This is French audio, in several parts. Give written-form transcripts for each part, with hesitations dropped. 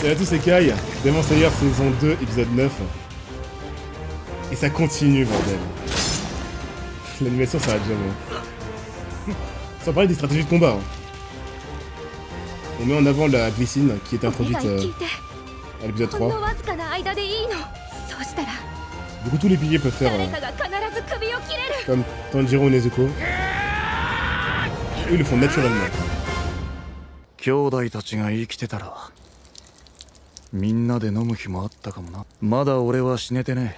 Salut à tous, c'est Kai, Demon Slayer saison 2, épisode 9. Et ça continue, bordel. L'animation s'arrête jamais. Sans parler des stratégies de combat. Hein. On met en avant la glycine qui est introduite à l'épisode 3. Du coup, tous les piliers peuvent faire comme Tanjiro ou Nezuko. Eux, ils le font naturellement. 兄弟たちが生きてたらみんなで飲む日もあったかもな。まだ俺は死ねてね。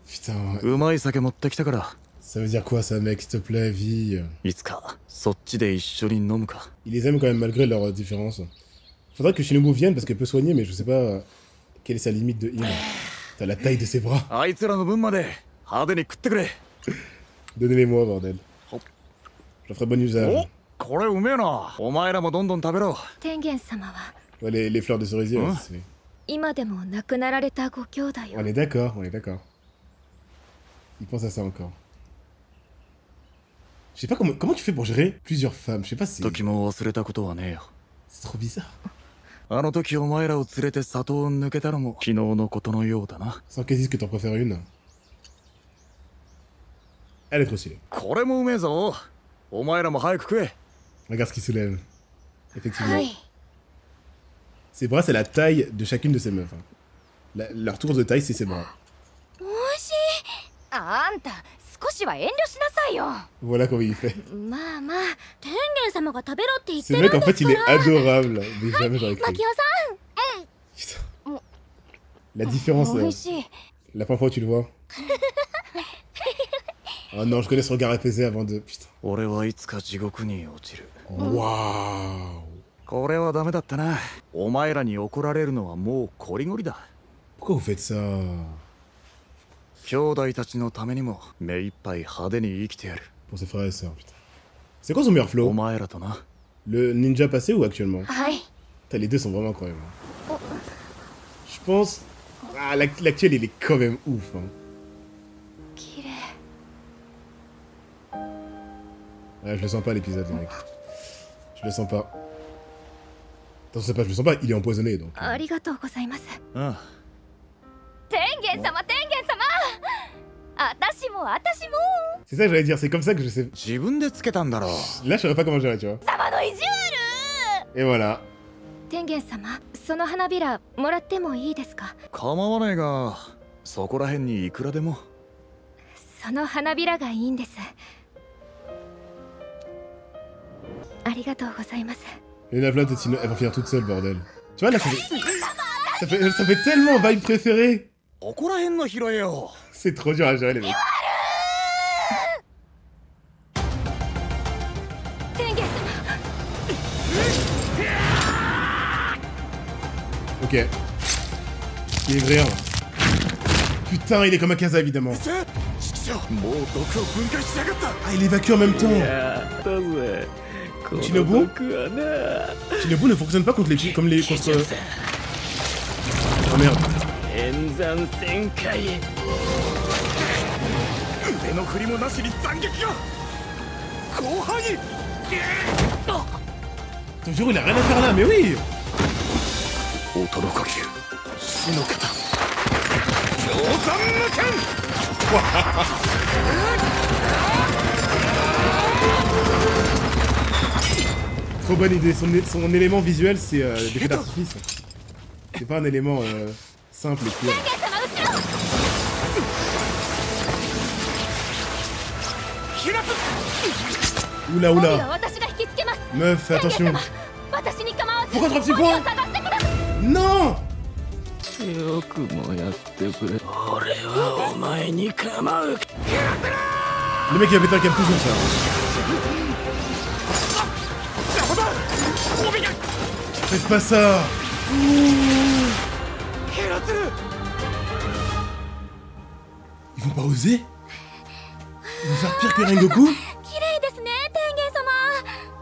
Putain, うまい酒持ってきたから。 ça veut dire quoi ça, mec, s'il te plaît, vie. いつかそっちで一緒に飲むか。 Il les aime quand même malgré leurs différences. Faudrait que Shinobu vienne parce qu'elle peut soigner, mais je sais pas quelle est sa limite de heal. T'as la taille de ses bras. あいつらの分まで派手に食ってくれ。 Donnez-les-moi, bordel. Je ferai bon usage. これうめえな。お前らもどんどん食べろ。天元様は Ouais, les fleurs de cerisier, ouais, c'est... 今でも亡くなられたご兄弟を On est d'accord, on est d'accord. Il pense à ça encore. Je sais pas comment tu fais pour gérer plusieurs femmes, je sais pas si... 時も忘れたことはねえよ。 C'est trop bizarre. あの時お前らを連れて里を抜けたのも昨日のことのようだな。 Sans qu'elle dise que t'en préfères une. Elle est trop stylée. これもうめえぞ。お前らも早く食え。 Regarde ce qui soulève. Effectivement. はい Ses bras, c'est la taille de chacune de ces meufs. Hein. Leur tour de taille, c'est ses bras. おいしいあんた少しは遠慮しなさいよ Voilà comment il fait. まあまあ天元様が食べろって言っ Ce てるん mec, で en す fait, か il est ら adorable. Mais jamais j'aurais マ cru. キオさん Putain. La différence, おいしい la première fois où tu le vois. Oh non, je connais ce regard apaisé avant de... Putain. 俺はいつか地獄に落ちる。 Waouh. これはダメだったな。お前らに怒られるのはもうこりごりだ。 Pourquoi vous faites ça? 兄弟たちのためにも目いっぱい派手に生きてやる。 Pour ses frères et sœurs, putain. C'est quoi son meilleur お flow? 前らとな。 Le ninja passé ou actuellement? はい Putain, les deux sont vraiment incroyables. Je pense... Ah, l'actuel, il est quand même ouf. Hein. 綺麗 Ouais, je le sens pas l'épisode, mec. Je le sens pas. Attends, c'est pas, je le sens pas, il est empoisonné donc. ありがとうございますああ、天元様天元様私も C'est ça que j'allais dire, c'est comme ça que je sais. 自分でつけたんだろう。 Là, je saurais pas comment gérer, tu vois. 様の意地悪 Et voilà. 天元様その花びらもらってもいいですか構わないが、そこら辺にいくらでも。その花びらがいいんですありがとうございます Et la flotte, elle va finir toute seule, bordel. Tu vois, là, ça fait tellement vibe préférée. ここら辺の拾えよ。 C'est trop dur à gérer, les mecs. 天元様 Ok. Il est vrai. Hein. Putain, il est comme un Kaza, évidemment. もう毒を分解しやがった。 Ah, il évacue en même temps. やったぜ。 Shinobu この毒はな。 Shinobu ne fonctionne pas contre les... comme les... contre... Oh merde. 演算旋回。腕の振りもなしに斬撃が。後半に。 Tanjiro, il a rien à faire là, mais oui. 音の呼吸。死の型。氷山無剣。 Trop bonne idée, son élément visuel c'est des feux d'artifice. C'est pas un élément simple et pur. 天元様後ろ Oula 帯は oula. 私が引きつけます Meuf, fais 天 attention. 元様私に構わず Pourquoi 3 petits 帯を points? 探してください Non. よくもやってくれ。俺はお前に構う。 Le mec il a pété un câble tout seul ça. Faites pas ça. Ils vont pas oser? Ils vont faire pire que Rengoku? 綺麗ですね天元様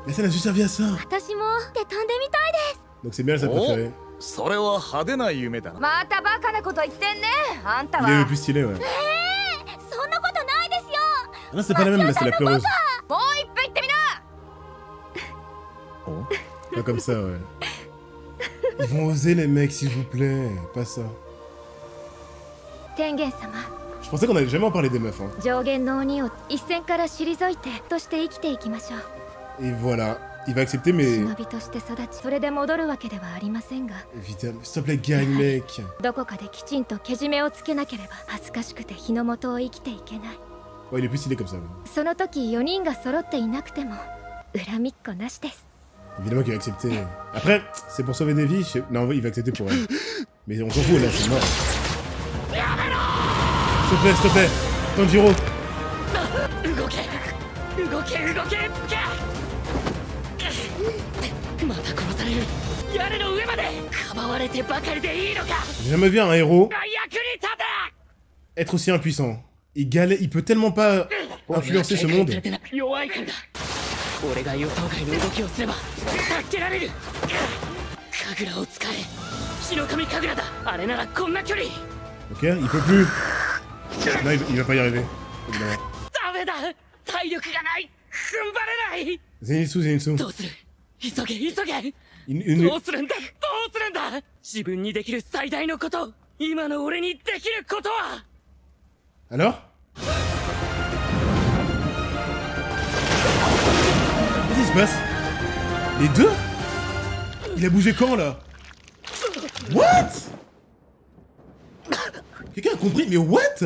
La scène a juste servi à ça. 私も手飛んでみたいです Donc c'est bien sa préférée. それは派手な夢だな。またバカなこと言ってんねあんた Il est le plus stylé, ouais. そんなことないですよ Ah non, c'est pas la même, là, c'est la pleureuse. もう一分言ってみな Pas comme ça, ouais. Ils vont oser les mecs, s'il vous plaît. Pas ça. 天元様 Je pensais qu'on allait jamais en parler des meufs. Hein. 上限の鬼を一線から退いてとして生きていきましょう Et voilà. Il va accepter, mais... 忍びとして育ちそれで戻るわけではありませんが Évidemment. S'il te plaît, gagne, mec. どこかできちんとけじめをつけなければ恥ずかしくて日の元を生きていけない Ouais, il est plus stylé comme ça. その時4人が揃っていなくても恨みっこなしです Évidemment qu'il va accepter. Après, c'est pour sauver des vies. Non, il va accepter pour elle. Mais on s'en fout, là, c'est mort. S'il te plaît. Tanjiro. 動け動け動けまた殺される屋根の上までかばわれてばかりでいいのか J'ai jamais vu un héros 役に立て être aussi impuissant. Il peut tellement pas influencer ce monde. 弱いからだ俺が予想外の動きをすれば助けられる神楽を使え日の神神楽だあれならこんな距離 Ok, il peut plus. Non, il va pas y arriver. Évidemment. ダメだ体力がない踏ん張れない Zenitsu. どうする急げ急げ Une... どうするんだどうするんだ自分にできる最大のこと今の俺にできることは Alors? Qu'est-ce qui se passe? Les deux? Il a bougé quand là? What? Quelqu'un a compris? Mais what?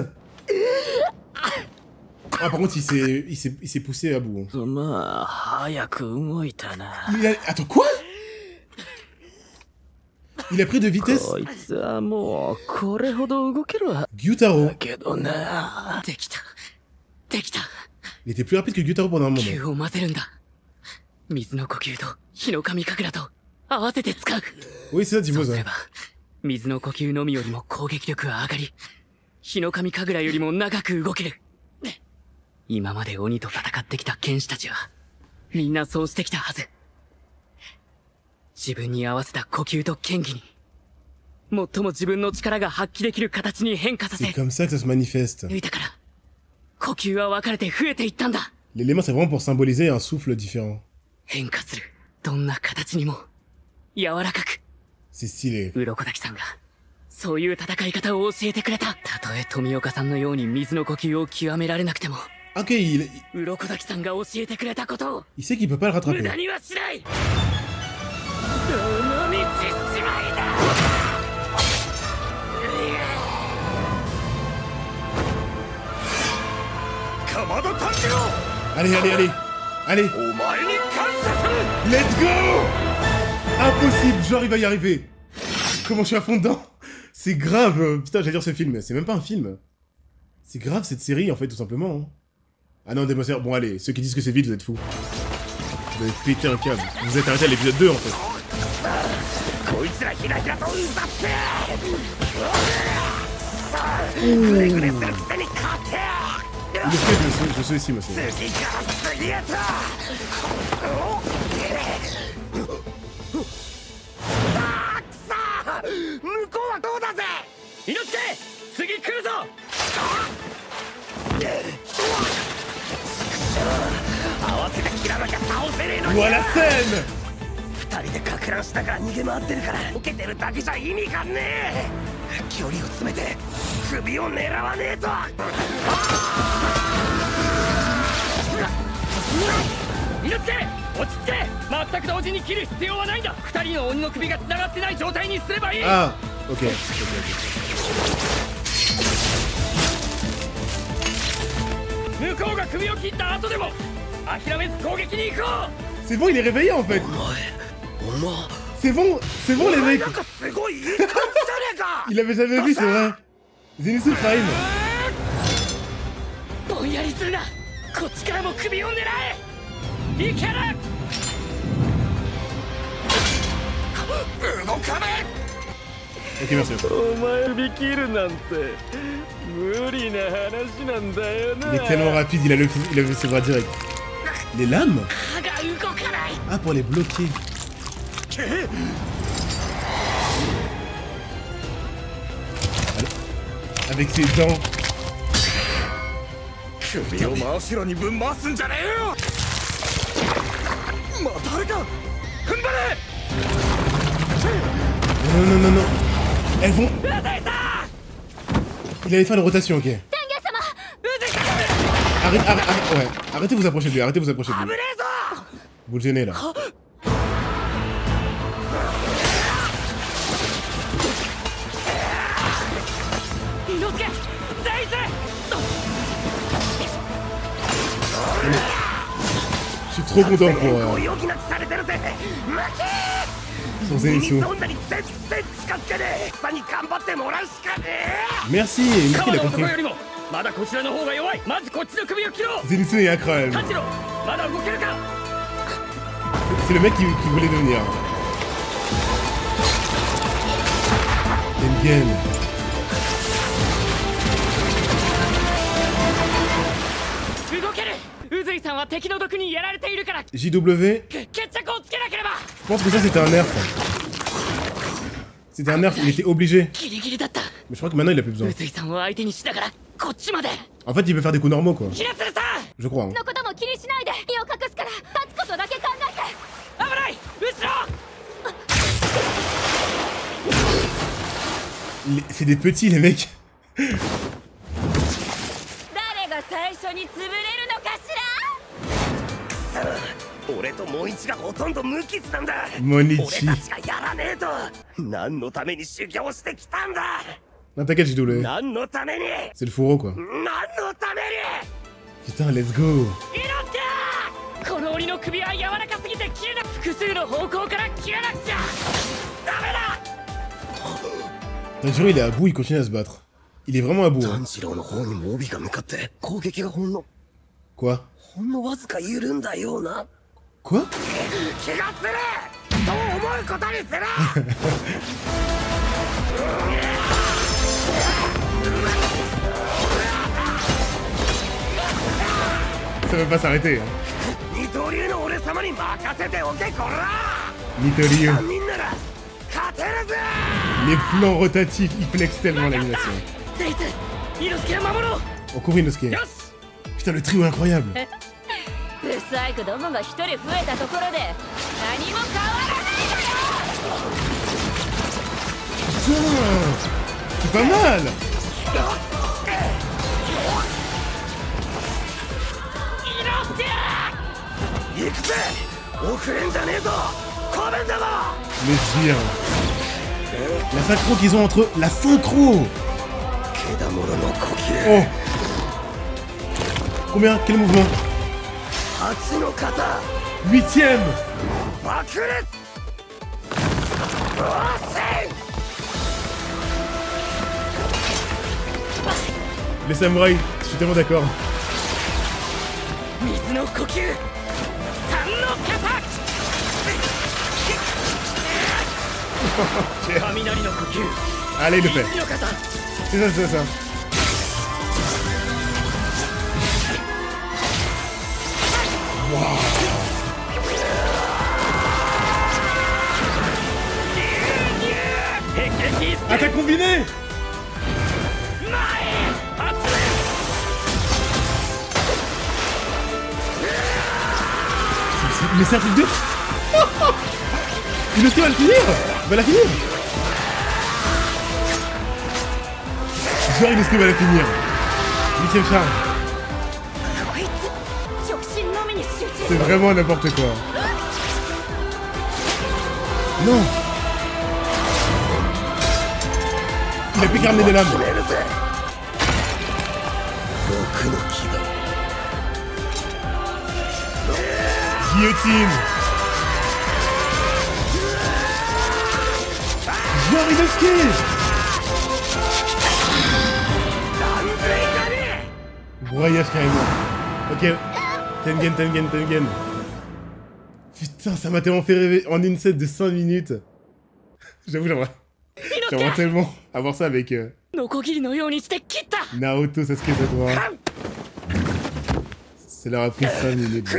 Ah par contre il s'est poussé à bout. Attends quoi? Il a pris de vitesse? Gyutaro. できたできた Il était plus rapide que Gyutaro pendant un 呼吸 moment. を混ぜるんだ水の呼吸と火の神神楽と合わせて使う Oui c'est ça そう Timo す ça. れば水の呼吸のみよりも攻撃力は上がり火の神神楽よりも長く動ける今まで鬼と戦ってきた剣士たちはみんなそうしてきたはず自分に合わせた呼吸と剣技に最も自分の力が発揮できる形に変化させ C'est comme ça que ça se manifeste. 抜いたから呼吸は分かれて増えていったんだ L'élément c'est vraiment pour symboliser un souffle différent. 変化するどんな形にも柔らかく C'est stylé. 鱗滝さんがそういう戦い方を教えてくれたたとえ富岡さんのように水の呼吸を極められなくても Ok, il 鱗滝さんが教えてくれたことを sait qu'il peut pas le 無 rattraper. 駄にはしないどの道しちまいだ Allez, allez, allez. Allez. Let's go. Impossible, genre il va y arriver. Comment je suis à fond dedans? C'est grave. Putain, j'allais dire ce film. C'est même pas un film. C'est grave cette série en fait, tout simplement. Hein. Ah non, Demon Slayer. Bon, allez, ceux qui disent que c'est vite, vous êtes fous. Vous avez pété un câble. Vous êtes arrêté à l'épisode 2 en fait. Il le fait, je sais ici, moi. 向こうはどうだぜ猪之助次来るぞ 合わせて切らなきゃ倒せねえのに Voilà la scène. 二人でかく乱しながら逃げ回ってるから受けてるだけじゃ意味がねえ距離を詰めて首を狙わねえと猪之助落ち着け全く同時に切る必要はないんだ二人の鬼の首が繋がってない状態にすればいい Ah, ok. 向こうが首を切った後でも諦めず攻撃に行こう C'est bon, il est réveillé en fait. C'est bon les mecs. なんかすごいいい感じじゃねえか Il avait jamais vu, c'est vrai. Zenitsu Prime. ぼんやりするなこっちからも首を狙えいける動かね Ok, merci. お前首切るなんて無理な話なんだよな Il est tellement rapide, il a levé ses bras direct. Les lames? 歯が動かない Ah, pour les bloquer. Avec ses dents. 首を真後ろにぶん回すんじゃねえよまたあれか踏ん張れ Non, non, non, non. Elles vont... Il allait faire une rotation, ok. Arrête, arrête, arrête, ouais. Arrêtez de vous approcher de lui, arrêtez de vous approcher de lui. Vous le gênez, là. Je suis trop content pour son Zenitsu. Merci, Mickey l'a compris. Zenitsu est incroyable. C'est le mec qui voulait devenir. Tengen. JW. Je pense que ça c'était un nerf. C'était un nerf, il était obligé. Mais je crois que maintenant il a plus besoin. En fait il peut faire des coups normaux quoi. Je crois. Hein. C'est des petits les mecs. Monichi. Non t'inquiète JW. C'est le fourreau quoi. Putain let's go. Tanjiro il est à bout, il continue à se battre. Il est vraiment à bout. Hein. Quoi? Quoi? Ça va pas s'arrêter. Hein. Nitoryu. Les plans rotatifs, ils flexent tellement l'animation. Oh, Kurinosuke. Putain, le trio est incroyable. Putain, c'est pas mal. Les sbires. La synchro qu'ils ont entre eux. La synchro. Oh. Combien? Quel mouvement? 8ème. Les samouraïs, je suis tellement d'accord. Allez, il le fait. C'est ça, c'est ça. Wow. Attaque combinée. Mais c'est un truc de... Inosuke va le finir. Va la finir. Genre Inosuke va la finir. 8ème charge. C'est vraiment n'importe quoi. Non. Il a plus qu'à ramener des lames. Guillotine. Genre Inosuke. Broyage carrément. Ok. Tengen. Putain, ça m'a tellement fait rêver en une set de 5 minutes. J'avoue, j'aimerais tellement avoir ça avec Naoto, Sasuke, Sakura. Ça leur a pris 5 minutes.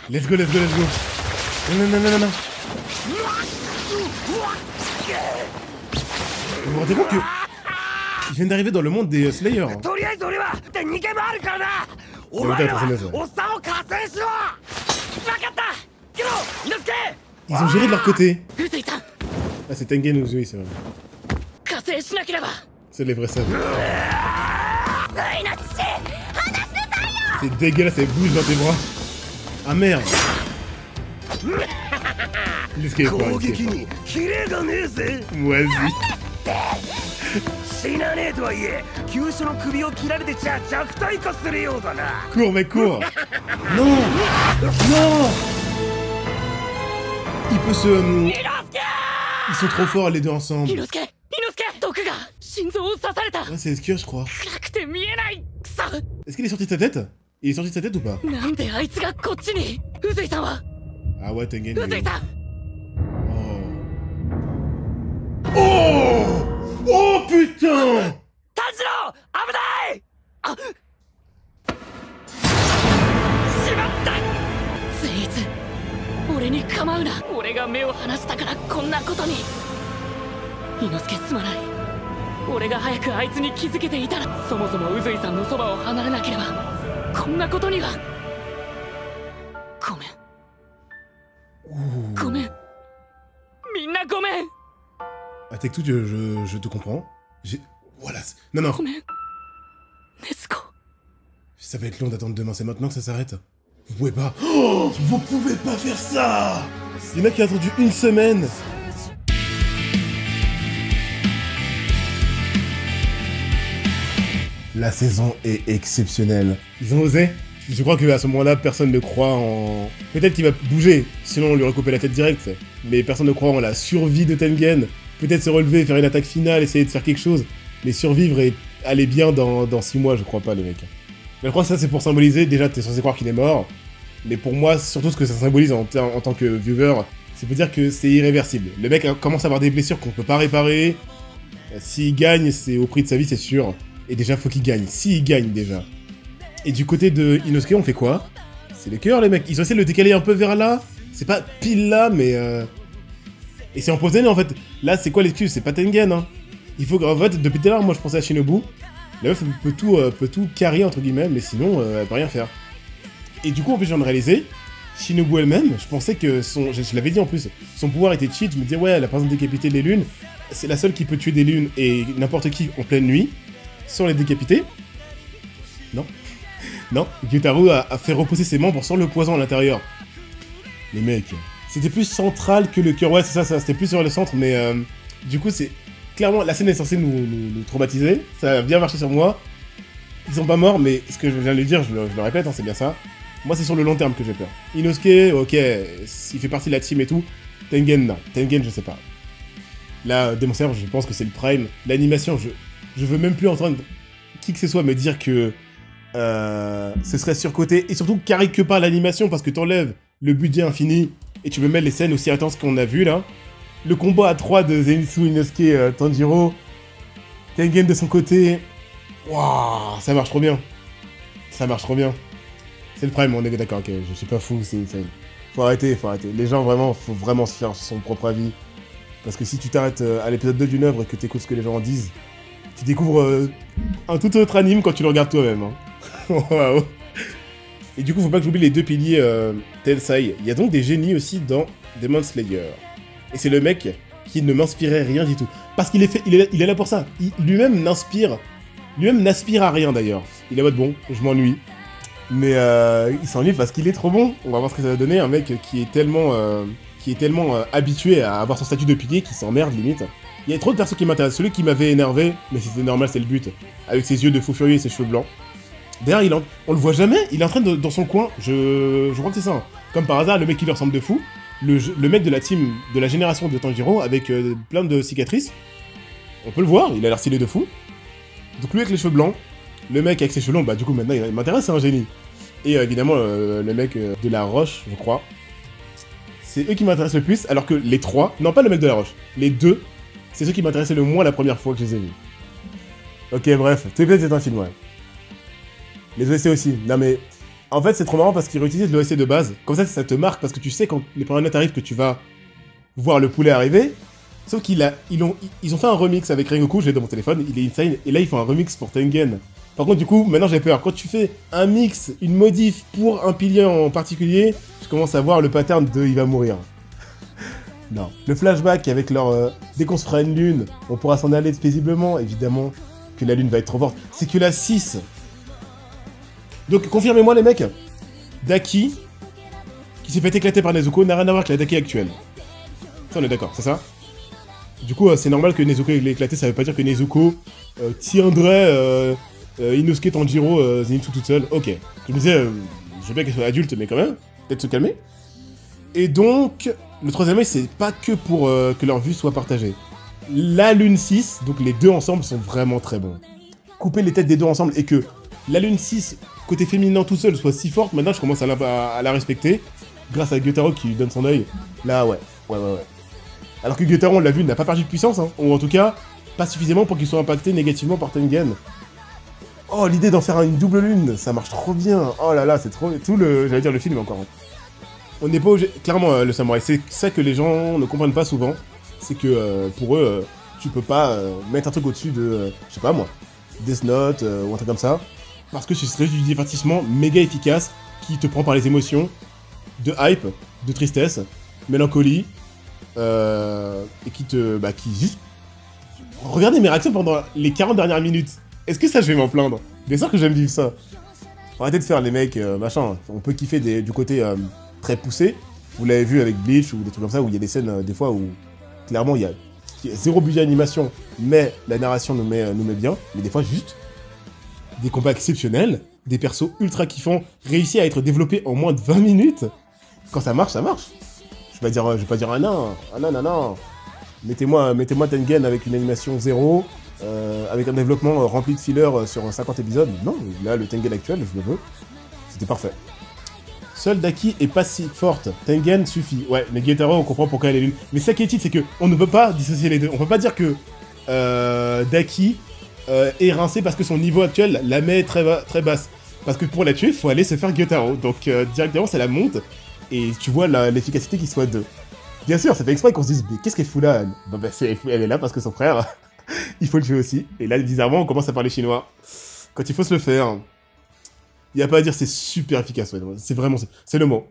Let's go. Non. Vous vous rendez compte que... Ils viennent d'arriver dans le monde des Slayers. Hein. Ils ont géré de leur côté. Ah, c'est Tengen Uzui, c'est vrai. 加勢しなければ C'est les vrais sables. ついの父離しなさいよ C'est dégueulasse, elle bouge dans tes bras. Ah merde. L'escape, 攻撃にキレがねえぜ。 Vas-y. 死なねえとはいえ急所の首を切られてちゃ弱体化するようだな。 Cours, mec, cours. Non. Non. Il peut se... Ils sont trop forts, les deux ensemble. 猪之助猪之助毒が心臓を刺された Ouais, c'est Escure, je crois. 暗くて見えないくそ Est-ce qu'il est sorti de sa tête? Il est sorti de sa tête ou pas? なんであいつがこっちに宇髄さんは Ah ouais, Tengen. 宇髄さん Oh. Oh. Oh putain. 炭治郎危ない。あしまったスイーツ俺に構うな俺が目を離したからこんなことに猪之助すまない俺が早くあいつに気づけていたらそもそも宇髄さんのそばを離れなければこんなことにはごめんごめんみんなごめん Ah, Tectou, je te comprends. Voilà. Non, non. ごめん禰豆子 Ça va être long d'attendre demain, c'est maintenant que ça s'arrête. Vous pouvez pas... Oh, vous pouvez pas faire ça. Il y en a qui a attendu une semaine. La saison est exceptionnelle. Ils ont osé. Je crois qu'à ce moment-là, personne ne croit en... Peut-être qu'il va bouger, sinon on lui aurait coupé la tête direct. Mais personne ne croit en la survie de Tengen. Peut-être se relever, faire une attaque finale, essayer de faire quelque chose. Mais survivre et aller bien dans 6 mois, je crois pas, les mecs. Mais je crois que ça, c'est pour symboliser. Déjà, t'es censé croire qu'il est mort. Mais pour moi, surtout ce que ça symbolise en tant que viewer, c'est pour dire que c'est irréversible. Le mec commence à avoir des blessures qu'on peut pas réparer. S'il gagne, c'est au prix de sa vie, c'est sûr. Et déjà, faut qu'il gagne. S'il gagne, déjà. Et du côté de Inosuke, on fait quoi? C'est le cœur, les mecs. Ils ont essayé de le décaler un peu vers là. C'est pas pile là, mais... Et c'est empoisonné, en fait. Là, c'est quoi l'excuse? C'est pas Tengen, hein. Il faut... En fait, depuis tout à l'heure, moi, je pensais à Shinobu. La meuf peut tout carrer, entre guillemets, mais sinon, elle peut rien faire. Et du coup, en plus, je viens de réaliser, Shinobu elle-même, je pensais que son... Je l'avais dit, en plus, son pouvoir était cheat. Je me disais, ouais, elle a par exemple décapité les lunes. C'est la seule qui peut tuer des lunes et n'importe qui en pleine nuit, sans les décapiter. Non. Non, Gyutaro a fait reposer ses membres sans le poison à l'intérieur. Les mecs, c'était plus central que le cœur. Ouais, c'est ça, c'était plus sur le centre, mais du coup, c'est... Clairement, la scène est censée nous traumatiser. Ça a bien marché sur moi. Ils sont pas morts, mais ce que je viens de lui dire, je le répète, hein, c'est bien ça. Moi, c'est sur le long terme que j'ai peur. Inosuke, ok, il fait partie de la team et tout. Tengen, non. Tengen, je sais pas. Là, Demon Slayer, je pense que c'est le prime. L'animation, je veux même plus entendre qui que ce soit me dire que ce serait surcoté. Et surtout, carique pas l'animation, parce que t'enlèves le budget infini et tu me mets les scènes aussi intenses qu'on a vues, là. Le combat à 3 de Zenitsu, Inosuke, Tanjiro. Tengen de son côté. Waouh, ça marche trop bien. Ça marche trop bien. C'est le prime, on est d'accord, ok, je suis pas fou, faut arrêter. Les gens, vraiment, faut vraiment se faire son propre avis. Parce que si tu t'arrêtes à l'épisode 2 d'une œuvre et que t'écoutes ce que les gens en disent, tu découvres un tout autre anime quand tu le regardes toi-même. Hein. Waouh. Et du coup, faut pas que j'oublie les deux piliers Tensei. Il y a donc des génies aussi dans Demon Slayer. Et c'est le mec qui ne m'inspirait rien du tout. Parce qu'il est là pour ça. Lui-même n'aspire à rien d'ailleurs. Il est en mode bon, je m'ennuie. Mais il s'ennuie parce qu'il est trop bon. On va voir ce que ça va donner. Un mec qui est tellement habitué à avoir son statut de pilier qu'il s'emmerde limite. Il y a trop de persos qui m'intéressent. Celui qui m'avait énervé, mais c'était normal, c'est le but. Avec ses yeux de fou furieux et ses cheveux blancs. D'ailleurs, on le voit jamais. Il est en train dans son coin. Je crois que c'est ça. Hein. Comme par hasard, le mec qui lui ressemble de fou. Le mec de la team, de la génération de Tanjiro, avec plein de cicatrices. On peut le voir, il a l'air stylé de fou. Donc lui avec les cheveux blancs, le mec avec ses cheveux longs, bah du coup maintenant il m'intéresse, c'est un génie. Et évidemment le mec de la roche, je crois. C'est eux qui m'intéressent le plus, alors que les trois, non pas le mec de la roche, les deux, c'est ceux qui m'intéressaient le moins la première fois que je les ai vus. Ok bref, tous les épisodes c'est un film, ouais. Les OST aussi, non mais... En fait c'est trop marrant parce qu'ils réutilisent l'OST de base, comme ça te marque parce que tu sais quand les premières notes arrivent que tu vas voir le poulet arriver. Sauf qu'ils ont fait un remix avec Rengoku, je l'ai dans mon téléphone, il est insane, et là ils font un remix pour Tengen. Par contre du coup, maintenant j'ai peur, quand tu fais un mix, une modif pour un pilier en particulier, je commence à voir le pattern de il va mourir. Non. Le flashback avec leur... dès qu'on se fera une lune, on pourra s'en aller paisiblement, évidemment. Que la lune va être trop forte. C'est que la 6. Donc, confirmez-moi, les mecs. Daki, qui s'est fait éclater par Nezuko, n'a rien à voir avec la Daki actuelle. Ça, on est d'accord, c'est ça? Du coup, c'est normal que Nezuko l'ait éclaté, ça veut pas dire que Nezuko tiendrait Inosuke Tanjiro Zenitsu toute seule. Ok. Je me disais, je veux bien qu'elle soit adulte, mais quand même, peut-être se calmer. Et donc, le troisième œil, c'est pas que pour que leur vue soit partagée. La lune 6, donc les deux ensemble sont vraiment très bons. Couper les têtes des deux ensemble et que la lune 6, côté féminin tout seul, soit si forte, maintenant je commence à la respecter. Grâce à Gyutaro qui lui donne son œil. Là, ouais. Alors que Gyutaro, on l'a vu, n'a pas perdu de puissance, hein. Ou en tout cas, pas suffisamment pour qu'il soit impacté négativement par Tengen. Oh, l'idée d'en faire une double lune, ça marche trop bien. Oh là là, c'est trop... Tout le... J'allais dire le film encore. On n'est pas obligé... Clairement, le samouraï, c'est ça que les gens ne comprennent pas souvent. C'est que, pour eux, tu peux pas mettre un truc au-dessus de... je sais pas moi. Death Note, ou un truc comme ça. Parce que ce serait du divertissement méga efficace qui te prend par les émotions de hype, de tristesse, mélancolie, et qui te... Bah, qui juste... Regardez mes réactions pendant les 40 dernières minutes. Est-ce que ça, je vais m'en plaindre? Bien sûr que j'aime vivre ça. Arrêtez de faire les mecs, machin. On peut kiffer du côté très poussé. Vous l'avez vu avec Bleach ou des trucs comme ça, où il y a des scènes, des fois, où... Clairement, il y a zéro budget animation, mais la narration nous met bien. Mais des fois, juste des combats exceptionnels, des persos ultra kiffants, réussis à être développés en moins de 20 minutes. Quand ça marche, ça marche. Je vais pas dire ah non. Mettez-moi Tengen avec une animation 0, avec un développement rempli de fillers sur 50 épisodes. Non, là, le Tengen actuel, je le veux. C'était parfait. Seule Daki est pas si forte. Tengen suffit. Ouais, mais Gyutaro, on comprend pourquoi elle est l'une. Mais ça qui est titre, c'est que on ne peut pas dissocier les deux. On peut pas dire que Daki est rincé parce que son niveau actuel la met très basse. Parce que pour la tuer, il faut aller se faire Gyutaro. Donc directement, ça la monte. Et tu vois l'efficacité qui soit 2. Bien sûr, ça fait exprès qu'on se dise, mais qu'est-ce qu'elle fout là? Elle est là parce que son frère, il faut le tuer aussi. Et là, bizarrement, on commence à parler chinois. Quand il faut se le faire... Il n'y a pas à dire, c'est super efficace, ouais. C'est vraiment... C'est le mot.